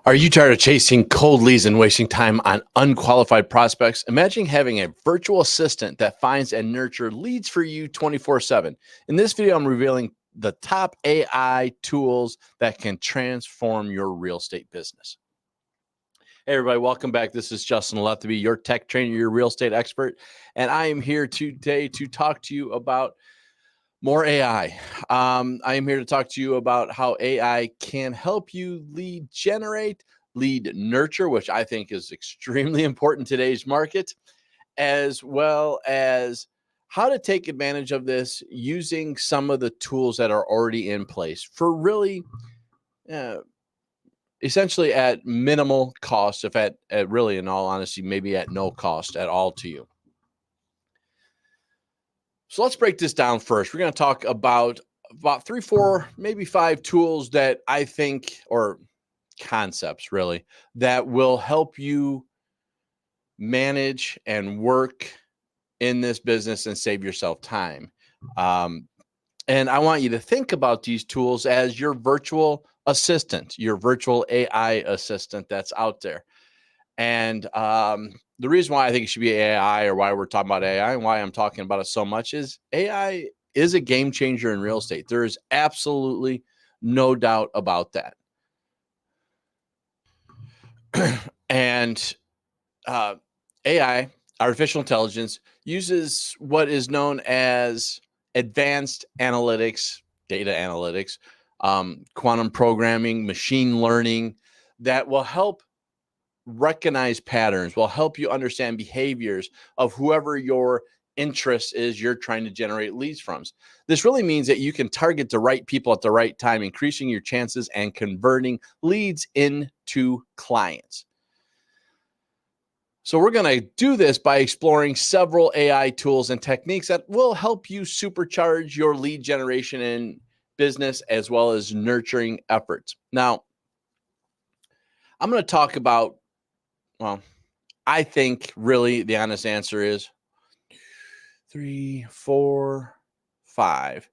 Are you tired of chasing cold leads and wasting time on unqualified prospects? Imagine having a virtual assistant that finds and nurtures leads for you 24/7. In this video, I'm revealing the top AI tools that can transform your real estate business. Hey, everybody, welcome back. This is Justin Letheby, your tech trainer, your real estate expert. And I am here today to talk to you about more AI. I am here to talk to you about how AI can help you lead generate, lead nurture, which I think is extremely important in today's market, as well as how to take advantage of this using some of the tools that are already in place for really uh, essentially at minimal cost, if at really, in all honesty, maybe at no cost at all to you. So let's break this down first. We're going to talk about three, four, maybe five tools that I think, or concepts really, that will help you manage and work in this business and save yourself time. Um, and I want you to think about these tools as your virtual assistant, your virtual AI assistant that's out there. And the reason why I think it should be AI, or why we're talking about AI and why I'm talking about it so much, is AI is a game changer in real estate. There is absolutely no doubt about that. And AI, artificial intelligence, uses what is known as advanced analytics, data analytics, quantum programming, machine learning that will help recognize patterns, will help you understand behaviors of whoever your interest is you're trying to generate leads from. This really means that you can target the right people at the right time, increasing your chances and converting leads into clients. So we're going to do this by exploring several AI tools and techniques that will help you supercharge your lead generation in business as well as nurturing efforts. Now, I'm going to talk about, well, I think really the honest answer is 3, 4, 5.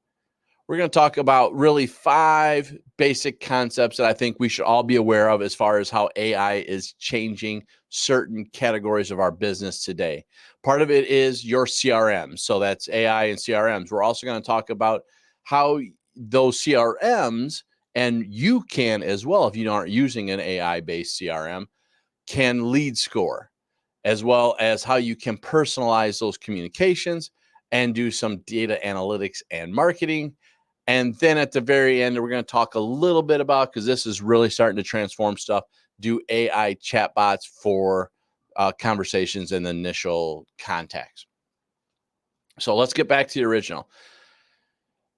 We're going to talk about really 5 basic concepts that I think we should all be aware of as far as how AI is changing certain categories of our business today. Part of it is your CRMs. So that's AI and CRMs. We're also going to talk about how those CRMs, and you can as well, if you aren't using an AI-based CRM, can lead score, as well as how you can personalize those communications and do some data analytics and marketing. And then at the very end, we're going to talk a little bit about, because this is really starting to transform stuff, do AI chatbots for conversations and initial contacts. So let's get back to the original.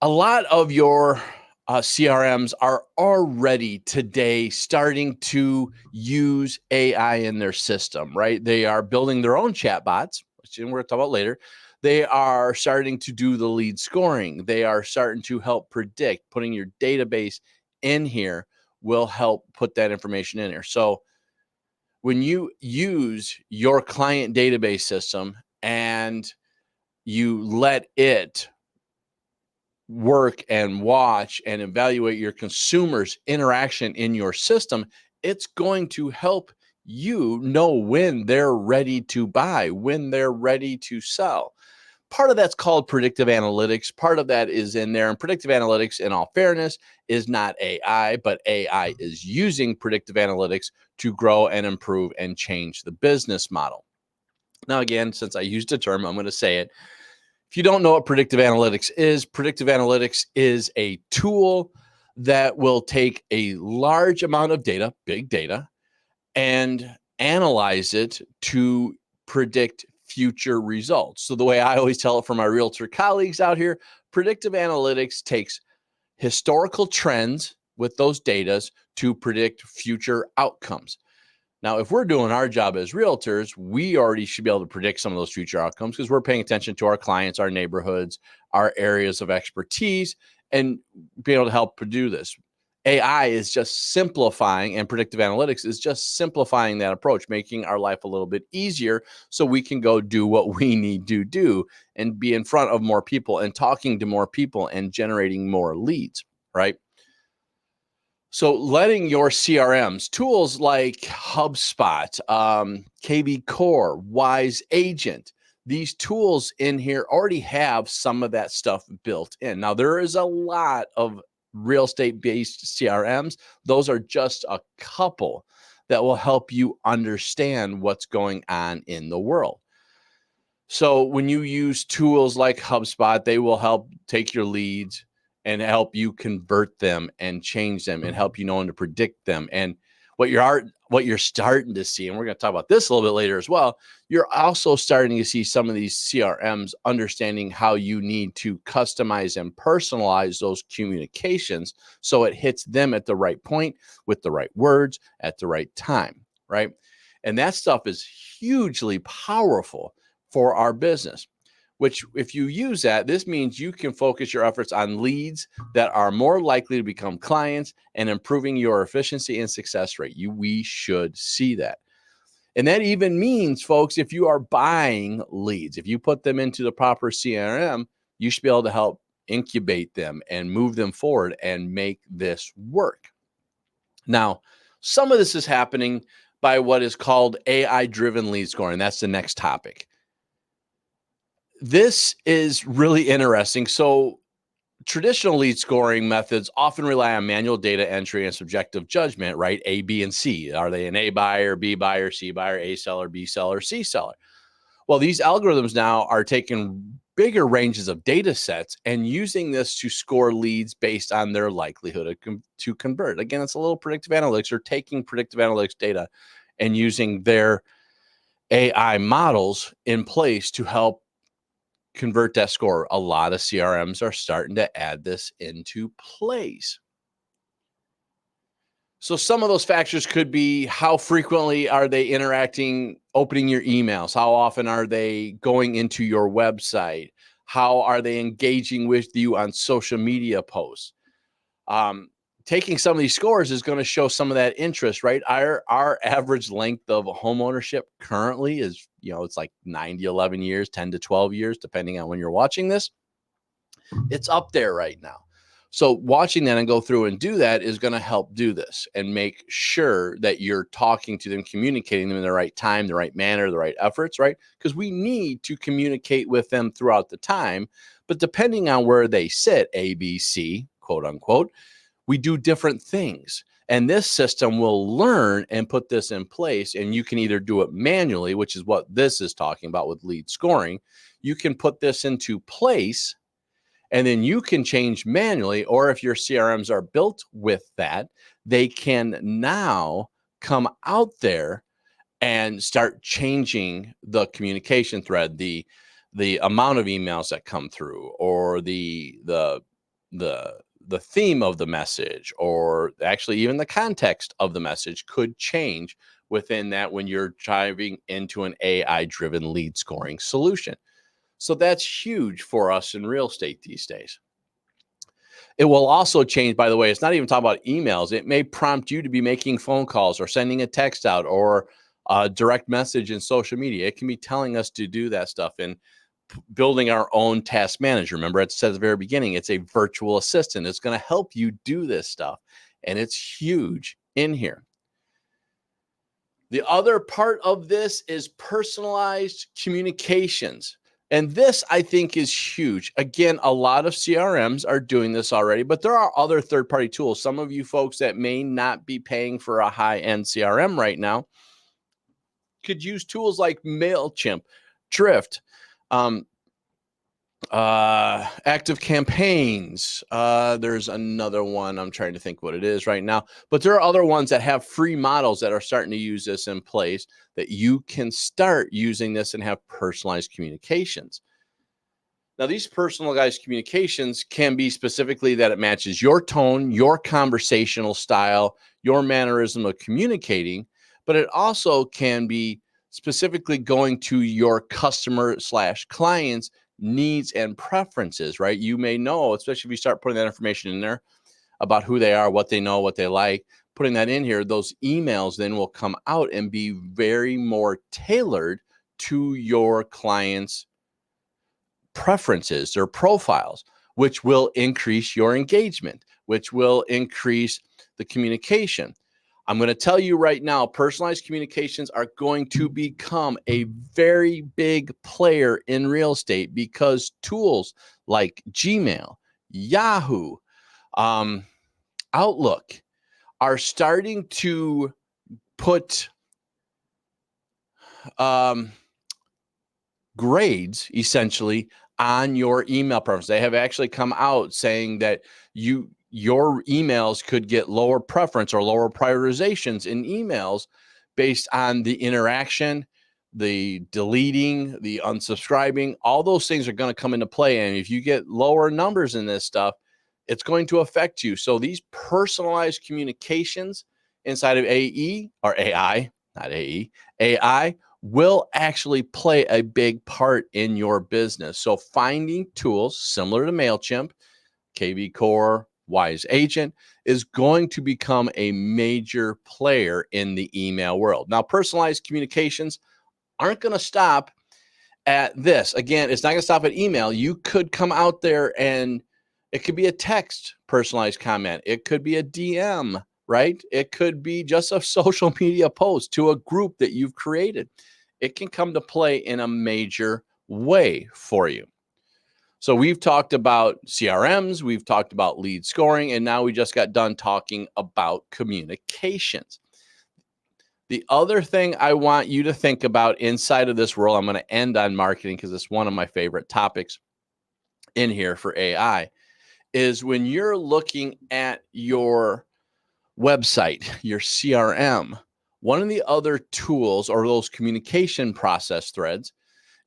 A lot of your CRMs are already today starting to use AI in their system, right? They are building their own chatbots, which we're going to talk about later. They are starting to do the lead scoring. They are starting to help predict. Putting your database in here will help put that information in there. So when you use your client database system and you let it work and watch and evaluate your consumers' interaction in your system, it's going to help you know when they're ready to buy, when they're ready to sell. Part of that's called predictive analytics. Part of that is in there. And predictive analytics, in all fairness, is not AI, but AI is using predictive analytics to grow and improve and change the business model. Now, again, since I used the term, I'm going to say it. If you don't know what predictive analytics is a tool that will take a large amount of data, big data, and analyze it to predict future results. So the way I always tell it for my realtor colleagues out here, predictive analytics takes historical trends with those data to predict future outcomes. Now, if we're doing our job as realtors, we already should be able to predict some of those future outcomes because we're paying attention to our clients, our neighborhoods, our areas of expertise, and being able to help do this. AI is just simplifying, and predictive analytics is just simplifying that approach, making our life a little bit easier so we can go do what we need to do and be in front of more people and talking to more people and generating more leads, right? So letting your CRMs, tools like HubSpot, KB Core, Wise Agent, these tools in here already have some of that stuff built in. Now, there is a lot of real estate-based CRMs. Those are just a couple that will help you understand what's going on in the world. So when you use tools like HubSpot, they will help take your leads and help you convert them and change them and help you know when to predict them. And what you're starting to see, and we're going to talk about this a little bit later as well, you're also starting to see some of these CRMs understanding how you need to customize and personalize those communications so it hits them at the right point with the right words at the right time, right? And that stuff is hugely powerful for our business, which if you use that, this means you can focus your efforts on leads that are more likely to become clients and improving your efficiency and success rate. We should see that. And that even means, folks, if you are buying leads, if you put them into the proper CRM, you should be able to help incubate them and move them forward and make this work. Now, some of this is happening by what is called AI-driven lead scoring. That's the next topic. This is really interesting. So traditional lead scoring methods often rely on manual data entry and subjective judgment, right? A, B, and C. Are they an A buyer, B buyer, C buyer, A seller, B seller, C seller? Well, these algorithms now are taking bigger ranges of data sets and using this to score leads based on their likelihood to convert. Again, it's a little predictive analytics, or taking predictive analytics data and using their AI models in place to help convert that score. A lot of CRMs are starting to add this into place. So some of those factors could be how frequently are they interacting, opening your emails? How often are they going into your website? How are they engaging with you on social media posts? Taking some of these scores is going to show some of that interest, right? Our average length of home ownership currently is, it's like 9 to 11 years, 10 to 12 years, depending on when you're watching this. It's up there right now. So watching that and go through and do that is going to help do this and make sure that you're talking to them, communicating them in the right time, the right manner, the right efforts, right? Because we need to communicate with them throughout the time. But depending on where they sit, A, B, C, quote unquote, we do different things. And this system will learn and put this in place. And you can either do it manually, which is what this is talking about with lead scoring. You can put this into place and then you can change manually, or if your CRMs are built with that, they can now come out there and start changing the communication thread, the amount of emails that come through, or the theme of the message, or actually even the context of the message could change within that when you're driving into an AI-driven lead scoring solution. So that's huge for us in real estate these days. It will also change, by the way, it's not even talking about emails. It may prompt you to be making phone calls or sending a text out or a direct message in social media. It can be telling us to do that stuff and building our own task manager. Remember, it said at the very beginning, it's a virtual assistant. It's going to help you do this stuff. And it's huge in here. The other part of this is personalized communications. And this, I think, is huge. Again, a lot of CRMs are doing this already, but there are other third-party tools. Some of you folks that may not be paying for a high-end CRM right now could use tools like MailChimp, Drift, Active Campaigns. There's another one. I'm trying to think what it is right now, but there are other ones that have free models that are starting to use this in place that you can start using this and have personalized communications. Now, these personalized communications can be specifically that it matches your tone, your conversational style, your mannerism of communicating, but it also can be specifically going to your customer/clients' needs and preferences, right? You may know, especially if you start putting that information in there about who they are, what they know, what they like, putting that in here, those emails then will come out and be very more tailored to your clients' preferences, their profiles, which will increase your engagement, which will increase the communication. I'm going to tell you right now, personalized communications are going to become a very big player in real estate because tools like Gmail, Yahoo, Outlook are starting to put grades essentially on your email preference. They have actually come out saying that your emails could get lower preference or lower prioritizations in emails based on the interaction, the deleting, the unsubscribing. All those things are going to come into play. And if you get lower numbers in this stuff, it's going to affect you. So these personalized communications inside of AE or AI, not AE, AI will actually play a big part in your business. So finding tools similar to MailChimp, KV Core, Wise Agent is going to become a major player in the email world. Now, personalized communications aren't going to stop at this. Again, it's not going to stop at email. You could come out there and it could be a text personalized comment. It could be a DM, right? It could be just a social media post to a group that you've created. It can come to play in a major way for you. So we've talked about CRMs, we've talked about lead scoring, and now we just got done talking about communications. The other thing I want you to think about inside of this world, I'm going to end on marketing because it's one of my favorite topics in here for AI, is when you're looking at your website, your CRM, one of the other tools or those communication process threads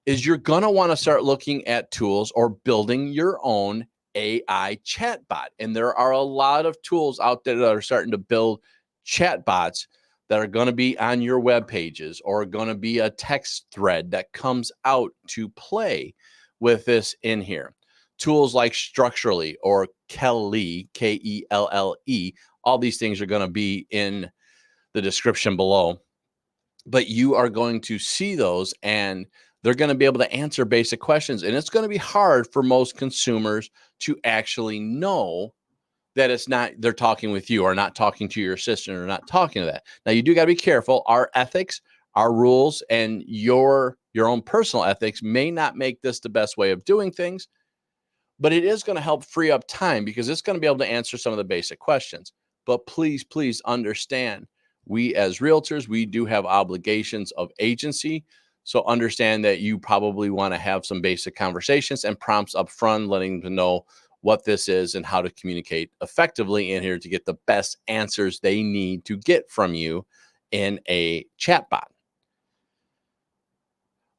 is you're going to want to start looking at tools or building your own AI chatbot. And there are a lot of tools out there that are starting to build chatbots that are going to be on your web pages or going to be a text thread that comes out to play with this in here. Tools like Structurally or Kelly, K-E-L-L-E, all these things are going to be in the description below. But you are going to see those and they're going to be able to answer basic questions. And it's going to be hard for most consumers to actually know that it's not, they're talking with you or not talking to your assistant or not talking to that. Now, you do got to be careful. Our ethics, our rules, and your own personal ethics may not make this the best way of doing things, but it is going to help free up time because it's going to be able to answer some of the basic questions. But please, please understand, we as realtors, we do have obligations of agency. So understand that you probably want to have some basic conversations and prompts up front, letting them know what this is and how to communicate effectively in here to get the best answers they need to get from you in a chatbot.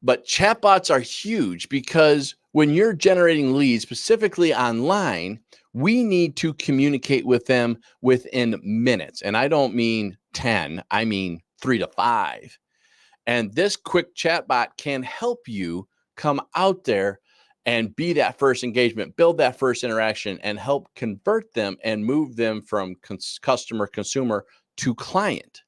But chatbots are huge because when you're generating leads, specifically online, we need to communicate with them within minutes. And I don't mean 10, I mean 3 to 5. And this quick chatbot can help you come out there and be that first engagement, build that first interaction, and help convert them and move them from customer, consumer to client.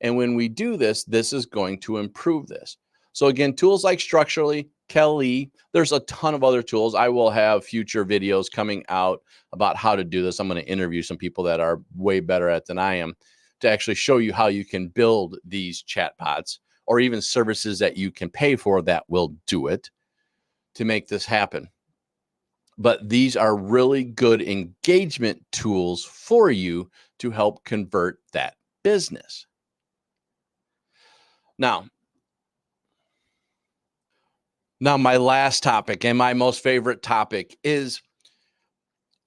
And when we do this, this is going to improve this. So again, tools like Structurally, Kelly, there's a ton of other tools. I will have future videos coming out about how to do this. I'm going to interview some people that are way better at than I am to actually show you how you can build these chatbots or even services that you can pay for that will do it to make this happen. But these are really good engagement tools for you to help convert that business. Now, my last topic and my most favorite topic is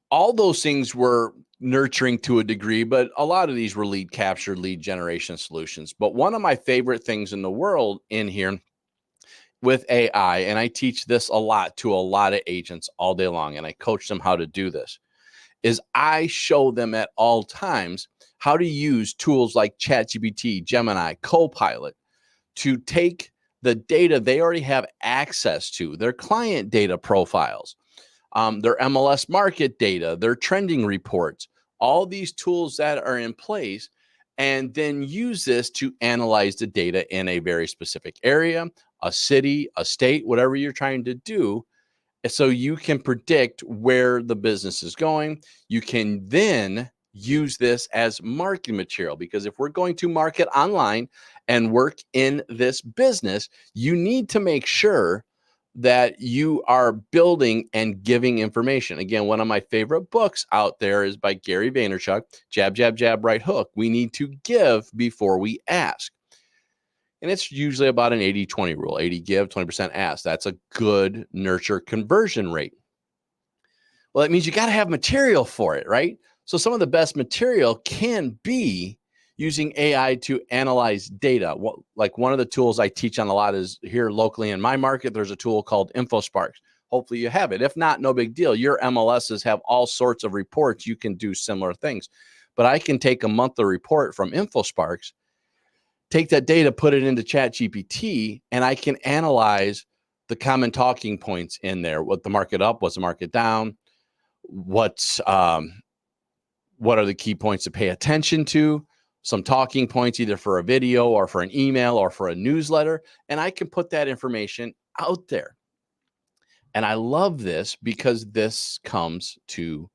all those things were nurturing to a degree, but a lot of these were lead capture, lead generation solutions. But one of my favorite things in the world in here with AI, and I teach this a lot to a lot of agents all day long, and I coach them how to do this, is I show them at all times how to use tools like ChatGPT, Gemini, Copilot to take the data they already have access to, their client data profiles, their MLS market data, their trending reports, all these tools that are in place, and then use this to analyze the data in a very specific area, a city, a state, whatever you're trying to do. So you can predict where the business is going. You can then use this as marketing material, because if we're going to market online and work in this business, you need to make sure that you are building and giving information. Again, one of my favorite books out there is by Gary Vaynerchuk, Jab, Jab, Jab, Right Hook. We need to give before we ask. And it's usually about an 80-20 rule, 80 give, 20% ask. That's a good nurture conversion rate. Well, that means you got to have material for it, right? So some of the best material can be using AI to analyze data. Like one of the tools I teach on a lot is here locally in my market, there's a tool called InfoSparks. Hopefully you have it. If not, no big deal. Your MLSs have all sorts of reports. You can do similar things. But I can take a monthly report from InfoSparks, take that data, put it into ChatGPT, and I can analyze the common talking points in there. What the market up, what's the market down? What are the key points to pay attention to? Some talking points, either for a video or for an email or for a newsletter. And I can put that information out there. And I love this because this comes to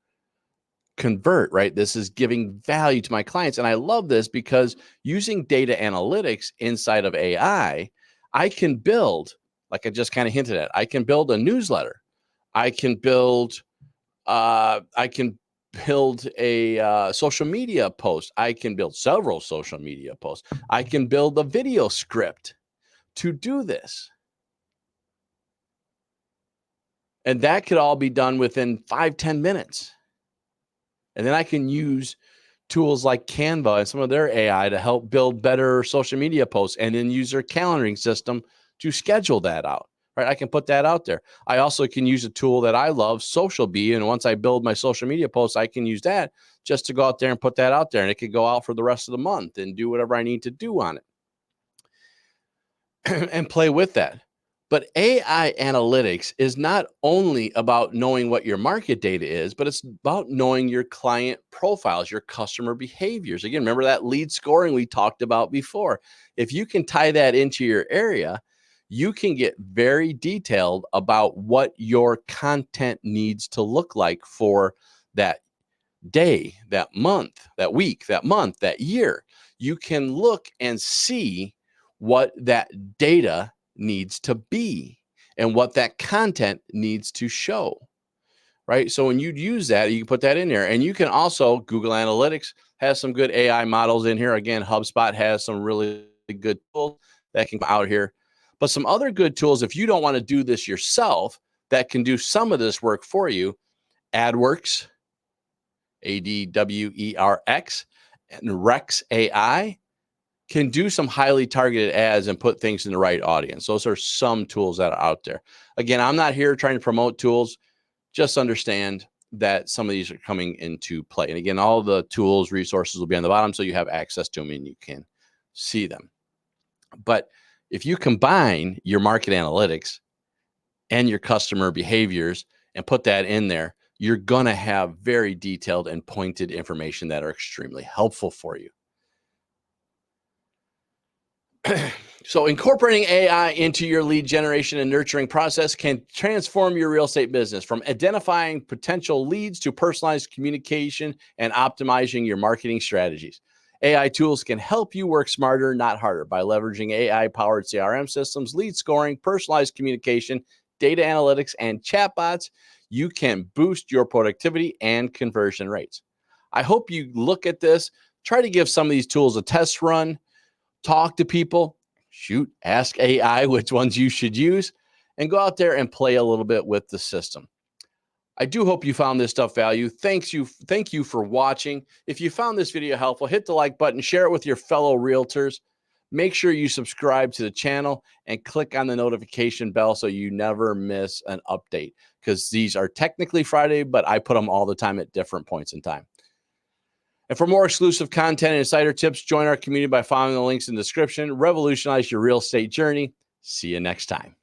convert, right? This is giving value to my clients. And I love this because using data analytics inside of AI, I can build, like I just kind of hinted at, I can build a newsletter. I can build a social media post. I can build several social media posts. I can build a video script to do this. And that could all be done within 5-10 minutes. And then I can use tools like Canva and some of their AI to help build better social media posts, and then use their calendaring system to schedule that out. Right? I can put that out there. I also can use a tool that I love, Social Bee. And once I build my social media posts, I can use that just to go out there and put that out there. And it could go out for the rest of the month and do whatever I need to do on it and play with that. But AI analytics is not only about knowing what your market data is, but it's about knowing your client profiles, your customer behaviors. Again, remember that lead scoring we talked about before. If you can tie that into your area, you can get very detailed about what your content needs to look like for that day, that month, that week, that month, that year. You can look and see what that data needs to be and what that content needs to show, right? So when you use that, you can put that in there. And you can also, Google Analytics has some good AI models in here. Again, HubSpot has some really good tools that can come out here. But some other good tools, if you don't want to do this yourself, that can do some of this work for you, AdWorks, ADWERX, and Rex AI can do some highly targeted ads and put things in the right audience. Those are some tools that are out there. Again, I'm not here trying to promote tools. Just understand that some of these are coming into play. And again, all the tools, resources will be on the bottom, so you have access to them and you can see them. But if you combine your market analytics and your customer behaviors and put that in there, you're going to have very detailed and pointed information that are extremely helpful for you. So incorporating AI into your lead generation and nurturing process can transform your real estate business, from identifying potential leads to personalized communication and optimizing your marketing strategies. AI tools can help you work smarter, not harder, by leveraging AI-powered CRM systems, lead scoring, personalized communication, data analytics, and chatbots. You can boost your productivity and conversion rates. I hope you look at this, try to give some of these tools a test run, talk to people, ask AI which ones you should use, and go out there and play a little bit with the system. I do hope you found this stuff value. Thank you for watching. If you found this video helpful, hit the like button, share it with your fellow realtors. Make sure you subscribe to the channel and click on the notification bell so you never miss an update, because these are technically Friday, but I put them all the time at different points in time. And for more exclusive content and insider tips, join our community by following the links in the description. Revolutionize your real estate journey. See you next time.